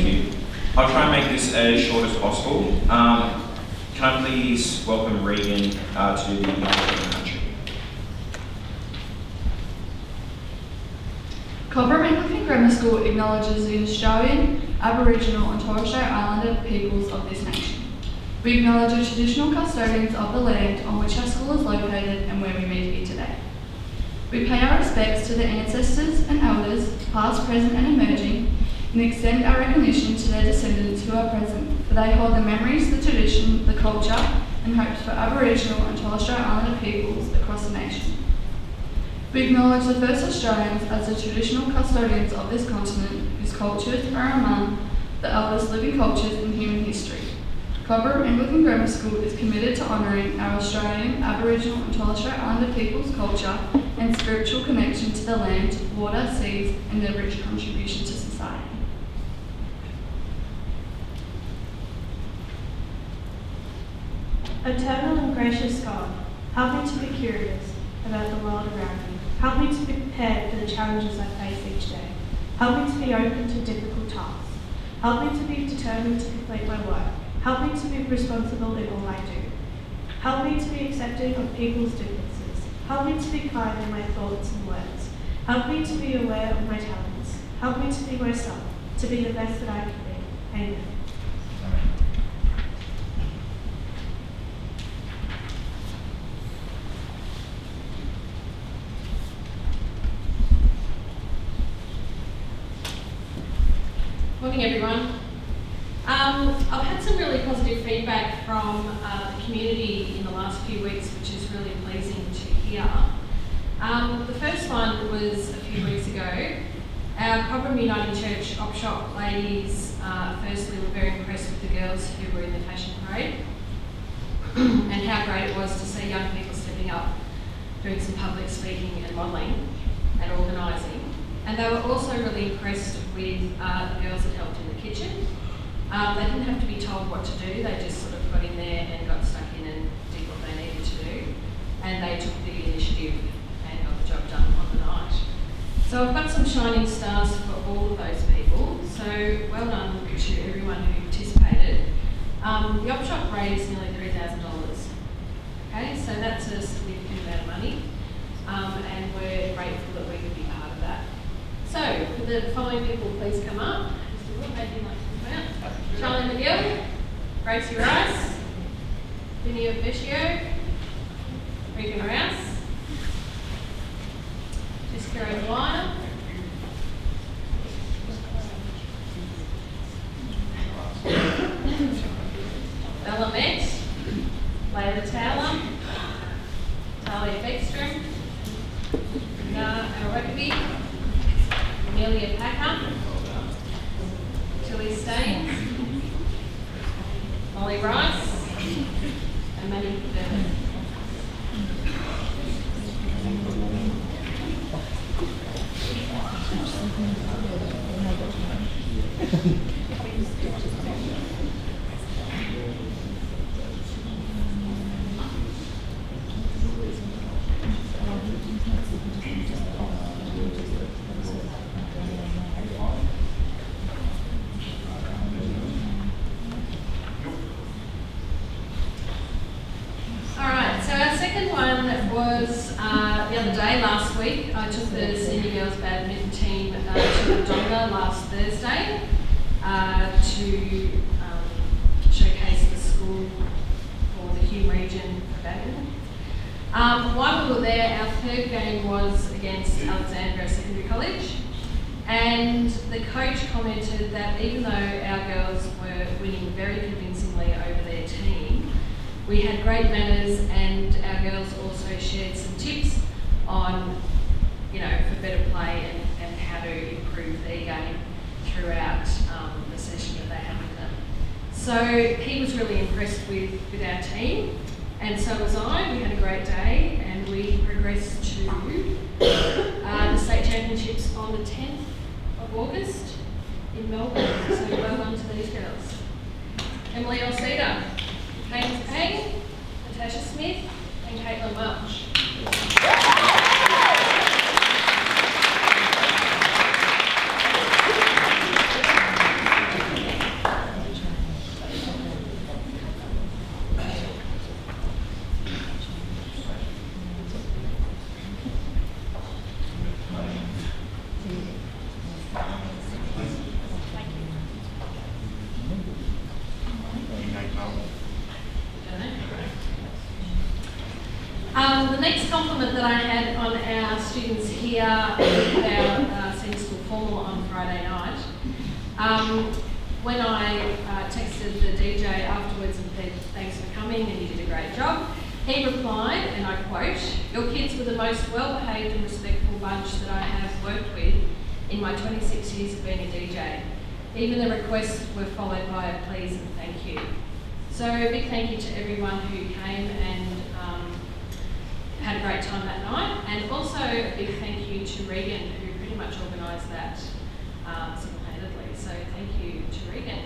Thank you. I'll try and make this as short as possible. Can I please welcome Regan to the Anglican country? Cobram Anglican Grammar School acknowledges the Australian, Aboriginal and Torres Strait Islander peoples of this nation. We acknowledge the traditional custodians of the land on which our school is located and where we meet here today. We pay our respects to the ancestors and elders, past, present and emerging, and extend our recognition to their descendants who are present, for they hold the memories, the tradition, the culture and hopes for Aboriginal and Torres Strait Islander peoples across the nation. We acknowledge the first Australians as the traditional custodians of this continent, whose cultures are among the eldest living cultures in human history. Cobram Anglican Grammar School is committed to honouring our Australian, Aboriginal and Torres Strait Islander people's culture and spiritual connection to the land, water, seas and their rich contribution to society. Eternal and gracious God, help me to be curious about the world around me. Help me to be prepared for the challenges I face each day. Help me to be open to difficult tasks. Help me to be determined to complete my work. Help me to be responsible in all I do. Help me to be accepting of people's differences. Help me to be kind in my thoughts and words. Help me to be aware of my talents. Help me to be myself, to be the best that I can be. Amen. Morning everyone. I've had some really positive feedback from the community in the last few weeks, which is really pleasing to hear. The first one was a few weeks ago. Our Cobram United Church op shop ladies firstly were very impressed with the girls who were in the fashion parade and how great it was to see young people stepping up, doing some public speaking and modelling and organising. And they were also really impressed with the girls that helped in the kitchen. They didn't have to be told what to do, they just sort of got in there and got stuck in and did what they needed to do. And they took the initiative and got the job done on the night. So I've got some shining stars for all of those people. So well done to everyone who participated. The op shop raised nearly $3,000. Okay, so that's a significant amount of money. And we're grateful that we could be part of that. So, could the following people please come up? Mr. Wood, maybe you'd like to come out. Charlie McGill, Gracie Rice, Vinnie Officio, Regan Rouse, Jessica O'Dwyer, Bella Met, Layla Taylor, Talia Beckstrom, Rugby, Amelia Packer, Tilly Staines, Molly Rice, and Maddie Bennett. Last week, I took the senior girls badminton team to Wodonga last Thursday to showcase the school for the Hume region for badminton. While we were there, our third game was against Alexandra Secondary College, and the coach commented that even though our girls were winning very convincingly over their team, we had great manners, and our girls also shared some tips on, for better play and how to improve their game throughout the session that they had with them. So he was really impressed with our team, and so was I. We had a great day, and we progressed to the state championships on the 10th of August in Melbourne. So well done to these girls. Emily Alcida, Haynes Payne, Natasha Smith, and Caitlin Welch. The next compliment that I had on our students here at our senior school formal on Friday night, when I texted the DJ afterwards and said, thanks for coming and you did a great job, he replied, and I quote, "Your kids were the most well-behaved and respectful bunch that I have worked with in my 26 years of being a DJ. Even the requests were followed by a please and thank you." So a big thank you to everyone who came and had a great time that night, and also a big thank you to Regan, who pretty much organised that single-handedly. So thank you to Regan.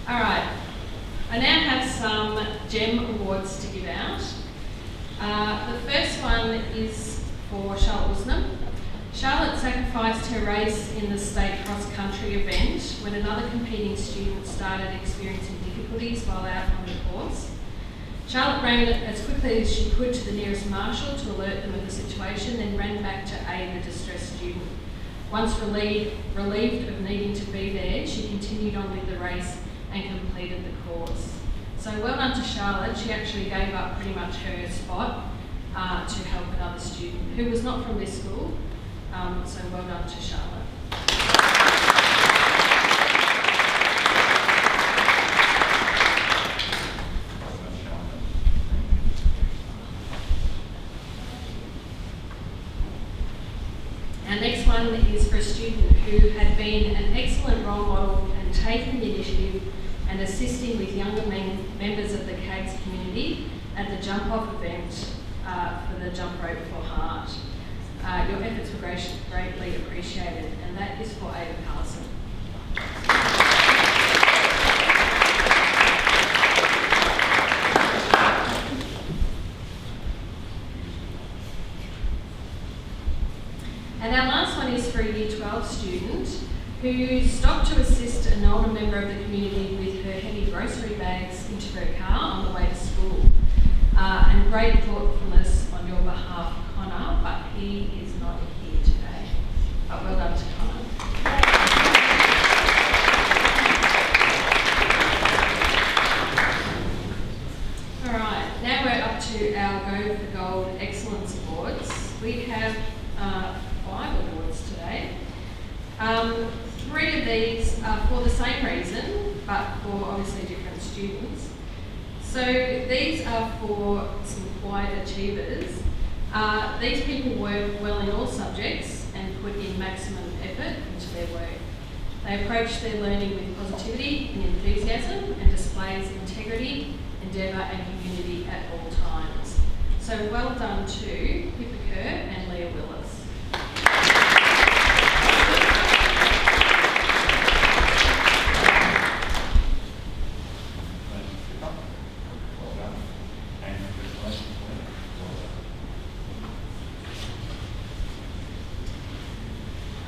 All right, I now have some GEM awards to give out. The first one is for Charlotte Usnam. Charlotte sacrificed her race in the state cross-country event when another competing student started experiencing difficulties while out on the course. Charlotte ran as quickly as she could to the nearest marshal to alert them of the situation, then ran back to aid the distressed student. Once relieved of needing to be there, she continued on with the race and completed the course. So well done to Charlotte. She actually gave up pretty much her spot to help another student who was not from this school. So well done to Charlotte. Our next one is for a student who had been an excellent role model and taken the initiative and assisting with younger members of the CAGS community at the jump-off event for the Jump Rope for Heart. Your efforts were greatly appreciated, and that is for Ada Carlson. And our last one is for a Year 12 student who stopped to assist an older member of the community with her heavy grocery bags into her car on the way to school. And great thoughtfulness on your behalf, Connor, but he is not here today. But well done to Connor. All right, now we're up to our Go for Gold Excellence Awards. We have 5 awards today. 3 of these are for the same reason, but for obviously different students. So these are for some quiet achievers. These people work well in all subjects and put in maximum effort into their work. They approach their learning with positivity and enthusiasm and displays integrity, endeavour and community at all times. So well done to Pippa Kerr and Leah Willis.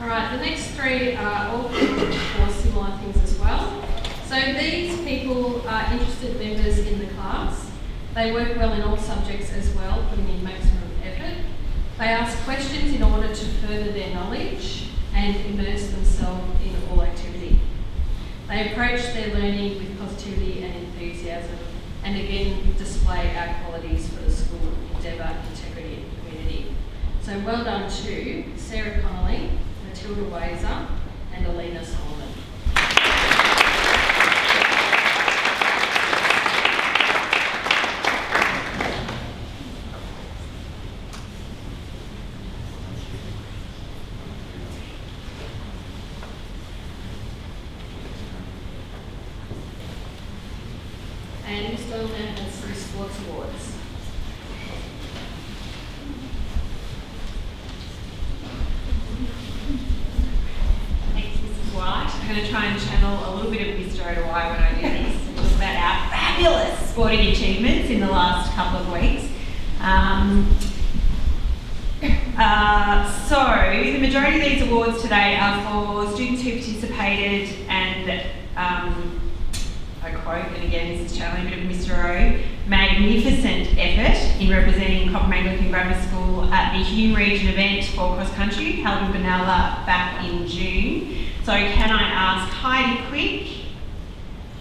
Alright, the next 3 are all for similar things as well. So these people are interested members in the class. They work well in all subjects as well, putting in maximum effort. They ask questions in order to further their knowledge and immerse themselves in all activity. They approach their learning with positivity and enthusiasm, and again display our qualities for the school: endeavour, integrity and community. So well done to Sarah Connolly, Matilda Wazer and Alina Solomon. And Ms. Doyle now has some sports awards. I'm going to try and channel a little bit of Mr. O'Dwyer when I do this and talk about our fabulous sporting achievements in the last couple of weeks. So the majority of these awards today are for students who participated and, I quote, and again this is channeling a bit of Mr. O, magnificent effort in representing Cobram Anglican Grammar School at the Hume Region event for cross country held in Benalla back in June. So can I ask Heidi Quick,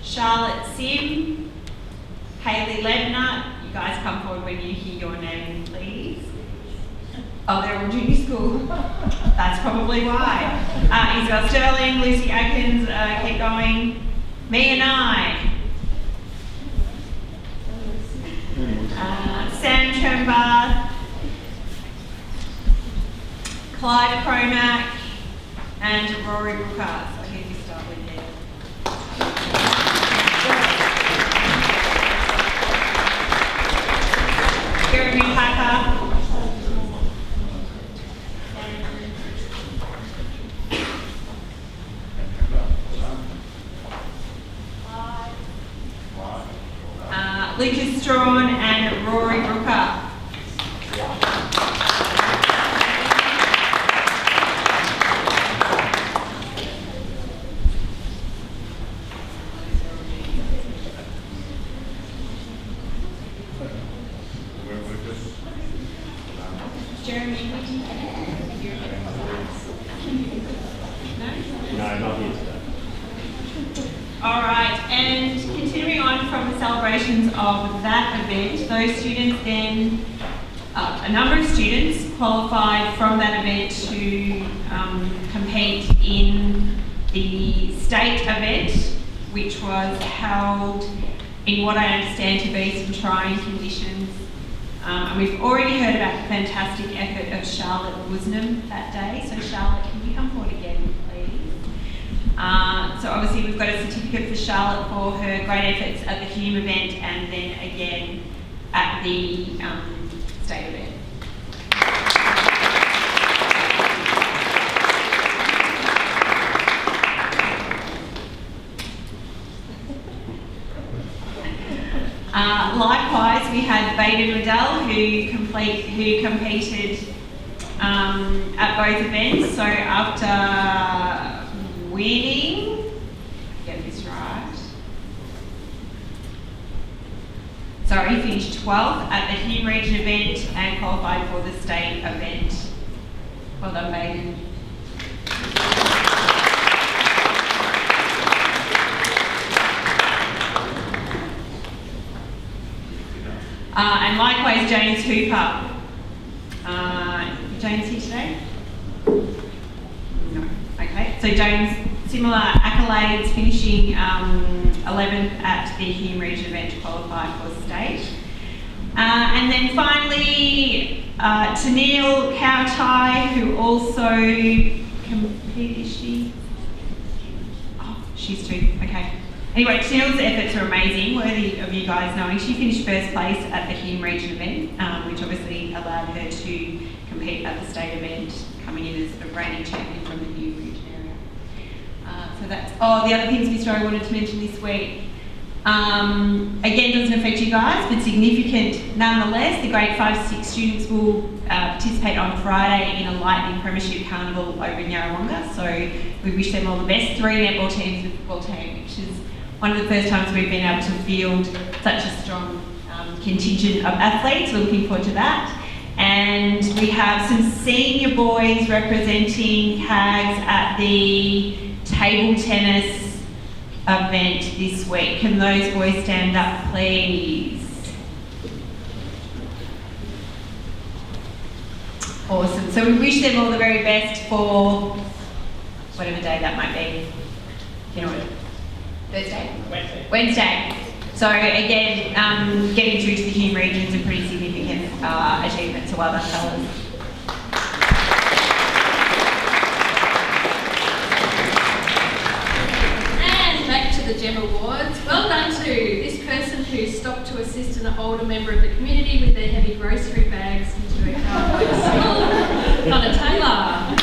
Charlotte Sim, Hayley Lebner, you guys come forward when you hear your name, please. Oh, they're all junior school. That's probably why. Isabel Sterling, Lucy Atkins, keep going. Me and I. Sam Trembath, Clive Cromack, and Rory Brooker. So who do you start with there? Jeremy Packer. Lucas Strawn and Rory Brooker. Jeremy, No, not here today. all right, and continuing on from the celebrations of that event, those students then, a number of students qualified from that event to compete in the state event, which was held in what I understand to be some trying conditions. And we've already heard about the fantastic effort of Charlotte Woosnam that day. So Charlotte, can you come forward again, please? So obviously we've got a certificate for Charlotte for her great efforts at the Hume event and then again at the state event. Likewise, we had Baden Riddell who competed at both events. So after winning, get this right. Sorry, finished 12th at the Hume Region event and qualified for the state event. Well done, Baden. And likewise, James Hooper. James here today? No. Okay. So James, similar accolades, finishing 11th at the Hume Region event to qualify for state. And then finally, Tennille Cowtie, who also competed. Is she? Oh, she's two. Okay. Anyway, Tennille's efforts are amazing, worthy of you guys knowing. She finished first place at the Hume Region event, which obviously allowed her to compete at the state event, coming in as a reigning champion from the Hume Region area. So that's, the other things Mr. O wanted to mention this week. Again, doesn't affect you guys, but significant nonetheless. The grade 5-6 students will participate on Friday in a Lightning Premiership Carnival over in Yarrawonga. So we wish them all the best. 3 netball teams with the football team, which is one of the first times we've been able to field such a strong contingent of athletes. We're looking forward to that. And we have some senior boys representing CAGS at the table tennis event this week. Can those boys stand up, please? Awesome. So we wish them all the very best for whatever day that might be. You know what? Thursday? Wednesday. So again, getting through to the Hume region is a pretty significant achievement, so well done, fellas. And back to the GEM Awards. Well done to this person who stopped to assist an older member of the community with their heavy grocery bags into a car by school. Connor Taylor.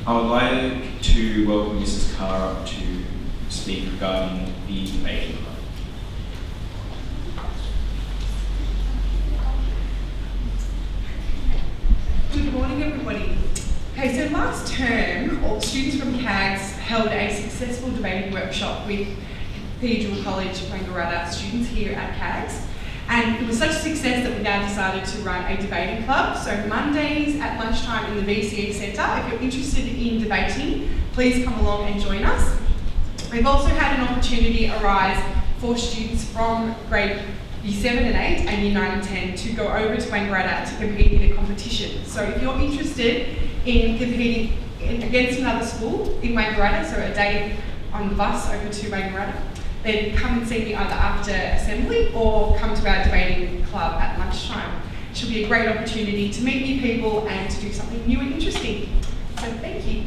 I would like to welcome Mrs. Carr up to speak regarding the debating club. Good morning, everybody. Okay, so last term, all students from CAGS held a successful debating workshop with Cathedral College Wangaratta students here at CAGS. And it was such a success that we now decided to run a debating club. So Mondays at lunchtime in the VCE Centre, if you're interested in debating, please come along and join us. We've also had an opportunity arise for students from grade Year 7 and 8 and Year 9 and 10 to go over to Wangaratta to compete in a competition. So if you're interested in competing against another school in Wangaratta, so a day on the bus over to Wangaratta, then come and see me either after assembly or come to our debating club at lunchtime. It should be a great opportunity to meet new people and to do something new and interesting. So thank you.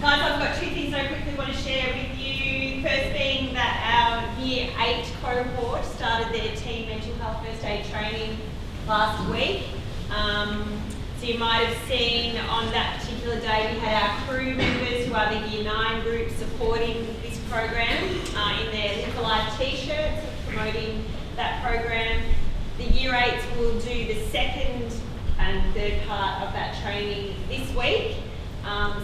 Guys, I've got two things I quickly want to share with you. First being that our Year 8 cohort started their team mental health first aid training last week. So you might have seen on that particular day we had our crew members who are the Year 9 group supporting this program in their Live for Life t-shirts, promoting that program. The Year 8s will do the second and third part of that training this week.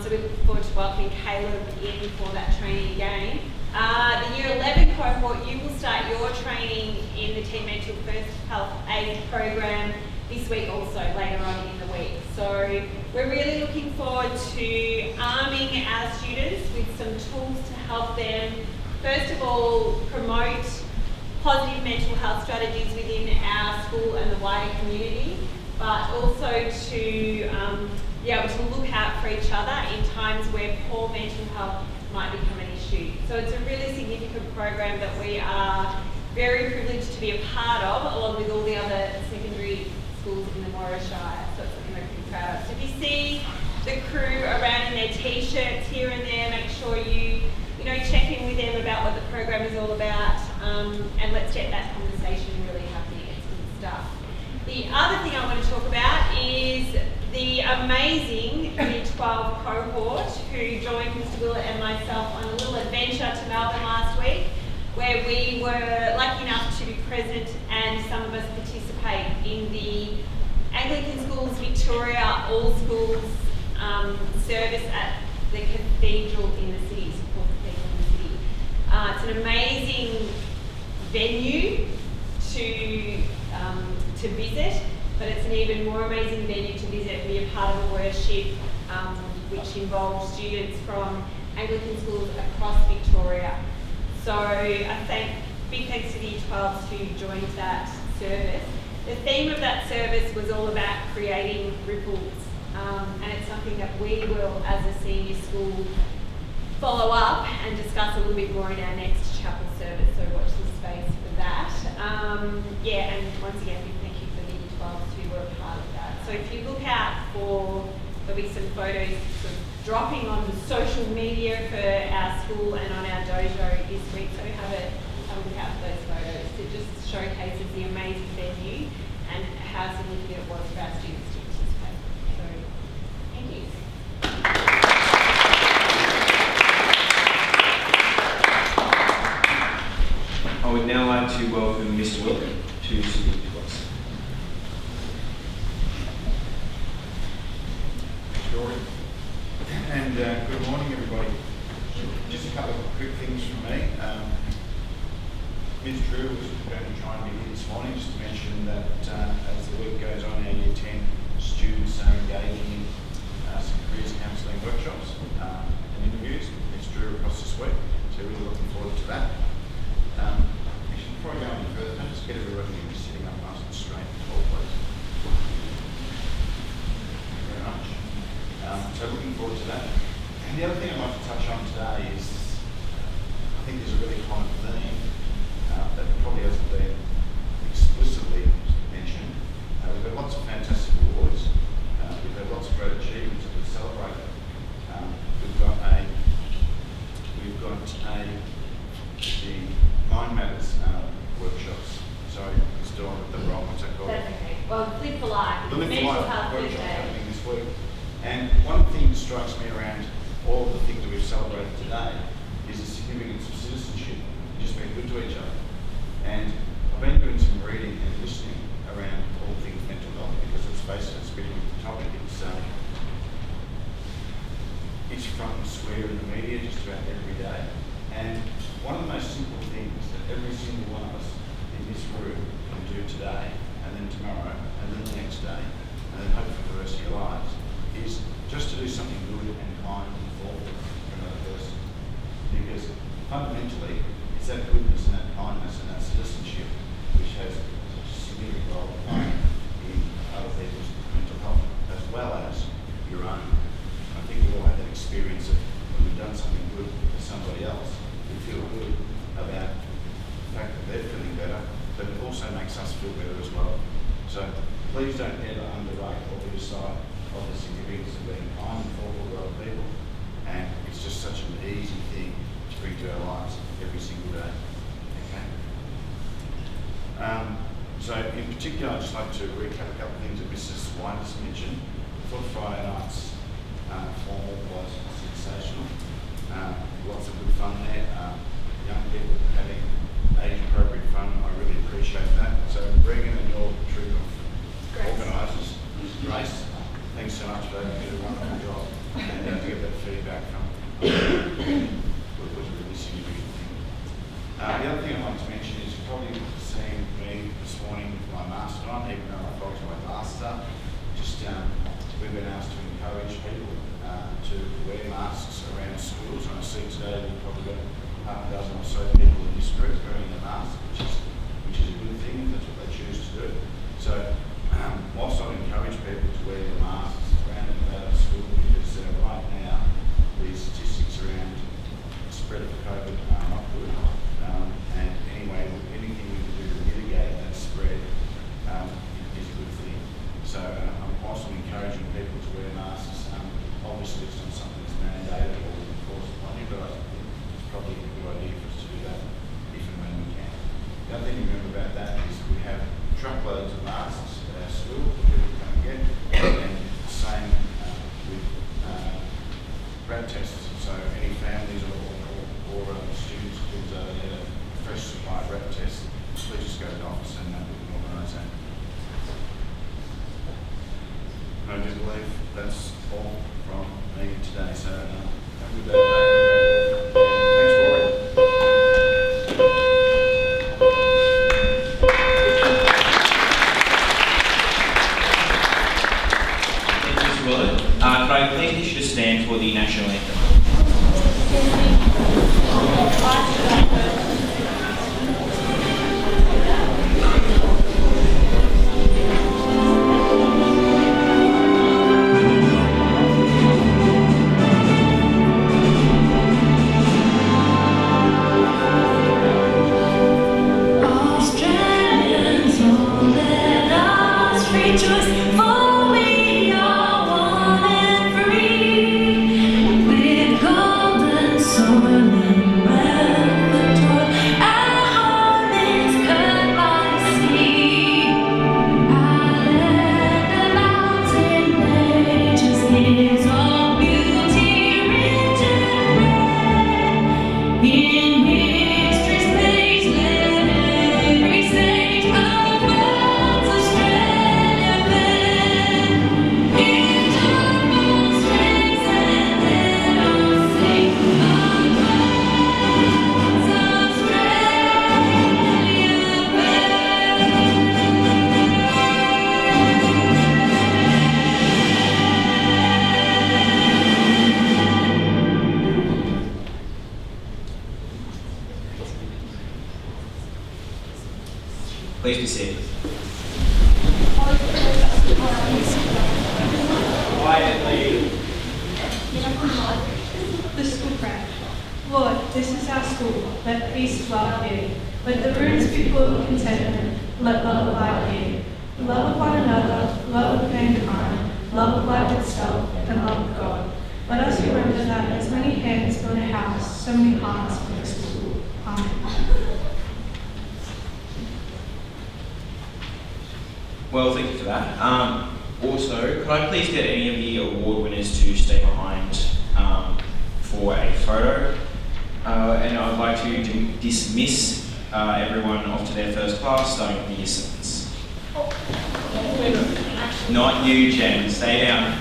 So we look forward to welcoming Caleb in for that training again. The Year 11 cohort, you will start your training in the Team Mental First Health Aid program this week also, later on in the week. So we're really looking forward to arming our students with some tools to help them, first of all, promote positive mental health strategies within our school and the wider community, but also to be able to look out for each other in times where poor mental health might become an issue. So it's a really significant program that we are very privileged to be a part of, along with all the other secondary schools in the Moira Shire. So it's something we're pretty proud of. So if you see the crew around in their t-shirts here and there, make sure you check in with them about what the program is all about, and let's get that conversation really happening. It's good stuff. The other thing I want to talk about is the amazing Year 12 cohort who joined Mr. Willett and myself on a little adventure to Melbourne last week, where we were lucky enough to be present and some of us participate in the Anglican Schools Victoria All Schools service at the Cathedral in the city, support Cathedral in the city. It's an amazing venue to visit, but it's an even more amazing venue to visit and be a part of a worship which involves students from Anglican schools across Victoria. So big thanks to the Year 12s who joined that service. The theme of that service was all about creating ripples, and it's something that we will, as a senior school, follow up and discuss a little bit more in our next chapel service, so watch this space for that. And once again, big thank you for the Year 12s who were a part of that. So if you look out for, there'll be some photos sort of dropping on the social media for our school and on our dojo this week, so have a look out for those photos. It just showcases the amazing venue and how significant it was for our students to participate. So, thank you. I would now like to welcome Mr. Willett to speak to us. Sure. And good morning, everybody. Just a couple of quick things from me. Ms. Drew was going to try and be here this morning just to mention that as the week goes on, our Year 10 students are engaging in some careers counselling workshops and interviews with Ms. Drew across this week. So really looking forward to that. Actually, before I go any further, can I just get everybody sitting up nice and straight and tall, please? Thank you very much. So looking forward to that. And the other thing I'd like to touch on today is, I think there's a really common theme that probably hasn't been explicitly Live for Life, The Live for Mental Life Health workshop Thursday. happening this week. And one thing that strikes me around all of the things that we've celebrated today is the significance of citizenship, just being good to each other. And I've been doing some reading and listening around all things mental health because let's face it, it's a bit of a topic. It's front and square in the media just about every day. And one of the most simple things that every single one of us in this room can do today, and then tomorrow, and then the next day, and then hopefully for the rest of your lives, is just to do something good and kind and thoughtful for another person. Because fundamentally, it's that goodness and that kindness and that citizenship which has such a significant role to play in other people's mental health, as well as your own. I think we all have that experience of when we've done something good for somebody else, we feel good about the fact that they're feeling better, but it also makes us feel better as well. So please don't ever underrate or lose sight of the significance of being kind and thoughtful to other people. And it's just such an easy thing to bring to our lives every single day. Okay. So in particular, I'd just like to recap a couple of things that Mrs. White has mentioned. I thought Friday night's formal was sensational. Lots of good fun there. Young people having age-appropriate fun. I really appreciate that. So Regan and your troop of organisers, Grace, thanks so much for that. You did a wonderful job. And to get that feedback from was a really significant thing. The other thing I'd like to mention is you've probably seen me this morning with my mask on, even though I've got my glasses up. Just we've been asked to encourage people to wear masks around schools. And I see today we've probably got half a dozen or so people in this group wearing a mask, which is a good thing if that's what they choose to do. So whilst I encourage people to wear the masks around and about at school, because right now the statistics around the spread of COVID are not good. And anyway, anything we can do to mitigate that spread is a good thing. So whilst I'm encouraging people to wear masks, obviously it's not something that's mandated or enforced upon you, but I think it's probably a good idea for us to do that if and when we can. The other thing to remember about that is we have truckloads of masks at our school that people come and get, and the same with RAT tests. So any families or students who need a fresh supply of RAT tests, please just go to the office and we can organise that. I do believe that's all from me today. So have a good day. Thanks, Rory. Thank you, Mr. Willard. Could I please get you to stand for the national anthem? Australians, oh, let us rejoice, for we are one and free, with golden soil and wealth toil. Our home is cut by the sea, our land of mountain ranges is all beauty rich and rare. In history's page, let every stage of God's Australia bear. In joyful strains and let us sing of God's Australia bear. Please be seated. Quietly. The school prayer. Lord, this is our school. Let peace dwell here. Let the rooms be full of contentment. Let love abide here. Love of one another, love of mankind, love of life itself, and love of God. Let us remember that as many hands build a house, so many hearts build a school. Amen. Well, thank you for that. Also, could I please get any of the award winners to stay behind for a photo? And I'd like to dismiss everyone off to their first class, starting with the year 7s. Not you, Jen. Stay down.